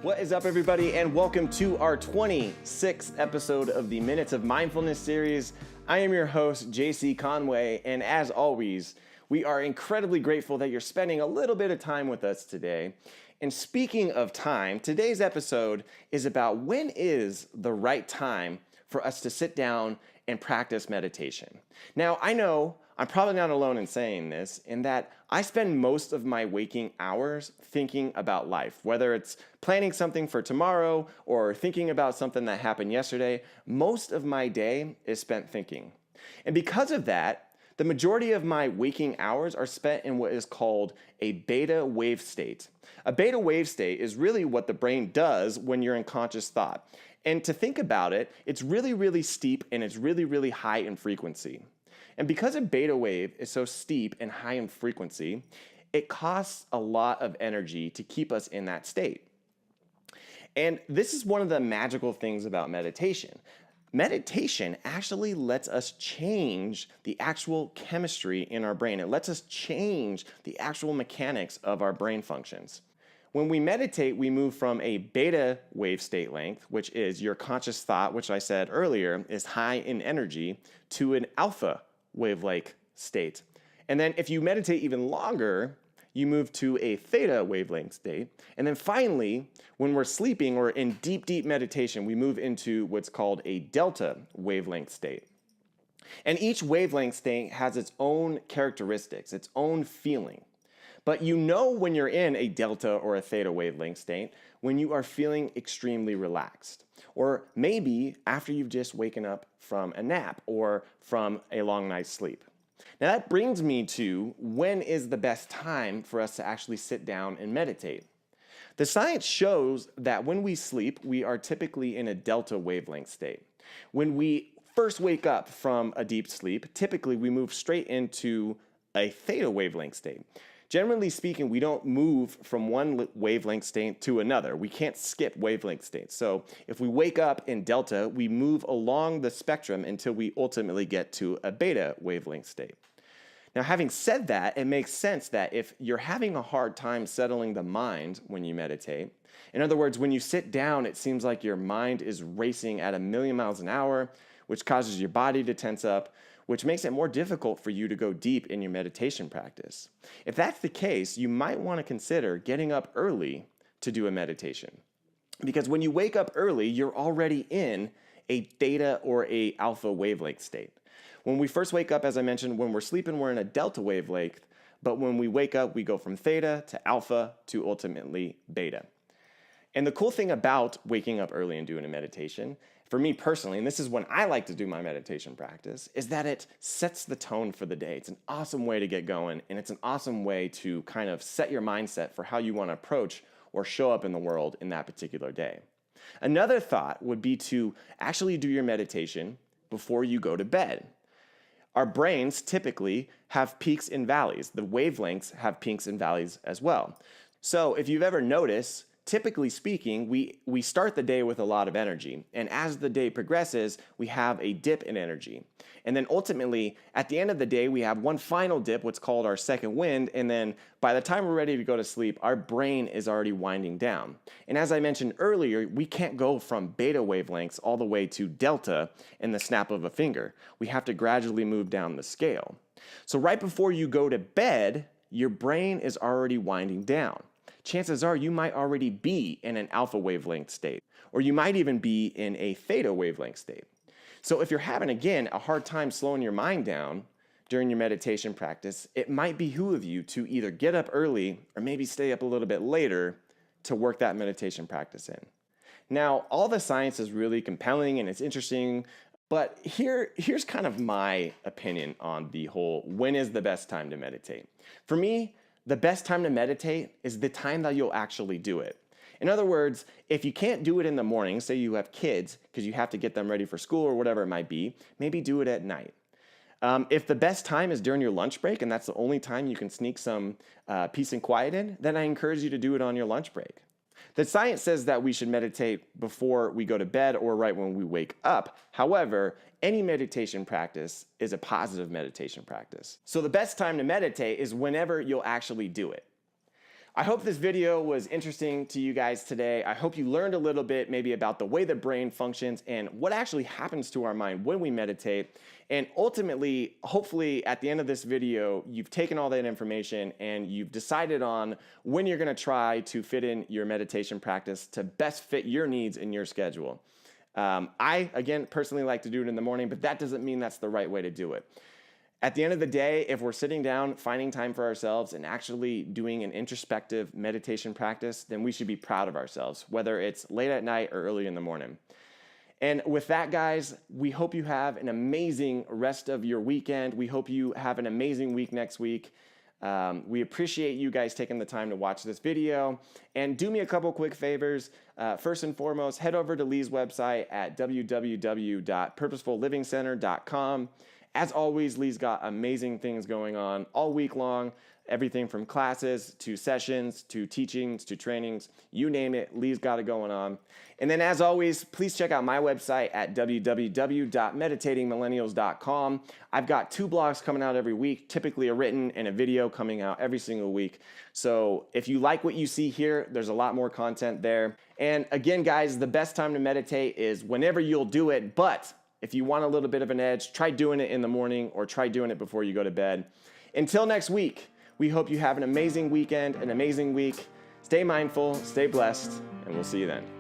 What is up, everybody, and welcome to our 26th episode of the Minutes of Mindfulness Series. I am your host, JC Conway, and as always, we are incredibly grateful that you're spending a little bit of time with us today. And speaking of time, today's episode is about when is the right time for us to sit down and practice meditation. Now, I know I'm probably not alone in saying this, in that I spend most of my waking hours thinking about life. Whether it's planning something for tomorrow or thinking about something that happened yesterday, most of my day is spent thinking. And because of that, the majority of my waking hours are spent in what is called a beta wave state. A beta wave state is really what the brain does when you're in conscious thought. And to think about it, it's really, really steep and it's really, really high in frequency. And because a beta wave is so steep and high in frequency, it costs a lot of energy to keep us in that state. And this is one of the magical things about meditation. Meditation actually lets us change the actual chemistry in our brain. It lets us change the actual mechanics of our brain functions. When we meditate, we move from a beta wave state length, which is your conscious thought, which I said earlier is high in energy, to an alpha wavelength state. And then if you meditate even longer, you move to a theta wavelength state. And then finally, when we're sleeping or in deep, deep meditation, we move into what's called a delta wavelength state. And each wavelength state has its own characteristics, its own feeling. But you know when you're in a delta or a theta wavelength state when you are feeling extremely relaxed. Or maybe after you've just waken up from a nap or from a long night's sleep. Now that brings me to when is the best time for us to actually sit down and meditate. The science shows that when we sleep, we are typically in a delta wavelength state. When we first wake up from a deep sleep, typically we move straight into a theta wavelength state. Generally speaking, we don't move from one wavelength state to another. We can't skip wavelength states. So if we wake up in delta, we move along the spectrum until we ultimately get to a beta wavelength state. Now, having said that, it makes sense that if you're having a hard time settling the mind when you meditate, in other words, when you sit down, it seems like your mind is racing at 1,000,000 miles an hour, which causes your body to tense up, which makes it more difficult for you to go deep in your meditation practice. If that's the case, you might want to consider getting up early to do a meditation. Because when you wake up early, you're already in a theta or a alpha wavelength state. When we first wake up, as I mentioned, when we're sleeping, we're in a delta wavelength, but when we wake up, we go from theta to alpha to ultimately beta. And the cool thing about waking up early and doing a meditation, for me personally, and this is when I like to do my meditation practice, is that it sets the tone for the day. It's an awesome way to get going, and it's an awesome way to kind of set your mindset for how you want to approach or show up in the world in that particular day. Another thought would be to actually do your meditation before you go to bed. Our brains typically have peaks and valleys. The wavelengths have peaks and valleys as well. So if you've ever noticed, typically speaking, we start the day with a lot of energy. And as the day progresses, we have a dip in energy. And then ultimately, at the end of the day, we have one final dip, what's called our second wind. And then by the time we're ready to go to sleep, our brain is already winding down. And as I mentioned earlier, we can't go from beta wavelengths all the way to delta in the snap of a finger. We have to gradually move down the scale. So right before you go to bed, your brain is already winding down. Chances are you might already be in an alpha wavelength state, or you might even be in a theta wavelength state. So if you're having, again, a hard time slowing your mind down during your meditation practice, it might behoove you to either get up early or maybe stay up a little bit later to work that meditation practice in. Now, all the science is really compelling and it's interesting, but here's kind of my opinion on the whole when is the best time to meditate. For me, the best time to meditate is the time that you'll actually do it. In other words, if you can't do it in the morning, say you have kids because you have to get them ready for school or whatever it might be, maybe do it at night. If the best time is during your lunch break and that's the only time you can sneak some peace and quiet in, then I encourage you to do it on your lunch break. The science says that we should meditate before we go to bed or right when we wake up. However, any meditation practice is a positive meditation practice. So the best time to meditate is whenever you'll actually do it. I hope this video was interesting to you guys today. I hope you learned a little bit maybe about the way the brain functions and what actually happens to our mind when we meditate. And ultimately, hopefully at the end of this video, you've taken all that information and you've decided on when you're gonna try to fit in your meditation practice to best fit your needs and your schedule. I, again, personally like to do it in the morning, but that doesn't mean that's the right way to do it. At the end of the day, if we're sitting down, finding time for ourselves and actually doing an introspective meditation practice, then we should be proud of ourselves, whether it's late at night or early in the morning. And with that, guys, we hope you have an amazing rest of your weekend. We hope you have an amazing week next week. We appreciate you guys taking the time to watch this video. And do me a couple quick favors. First and foremost, head over to Lee's website at www.purposefullivingcenter.com. As always, Lee's got amazing things going on all week long. Everything from classes to sessions to teachings to trainings, you name it, Lee's got it going on. And then as always, please check out my website at www.meditatingmillennials.com. I've got 2 blogs coming out every week, typically a written and a video coming out every single week. So if you like what you see here, there's a lot more content there. And again, guys, the best time to meditate is whenever you'll do it, but if you want a little bit of an edge, try doing it in the morning or try doing it before you go to bed. Until next week, we hope you have an amazing weekend, an amazing week. Stay mindful, stay blessed, and we'll see you then.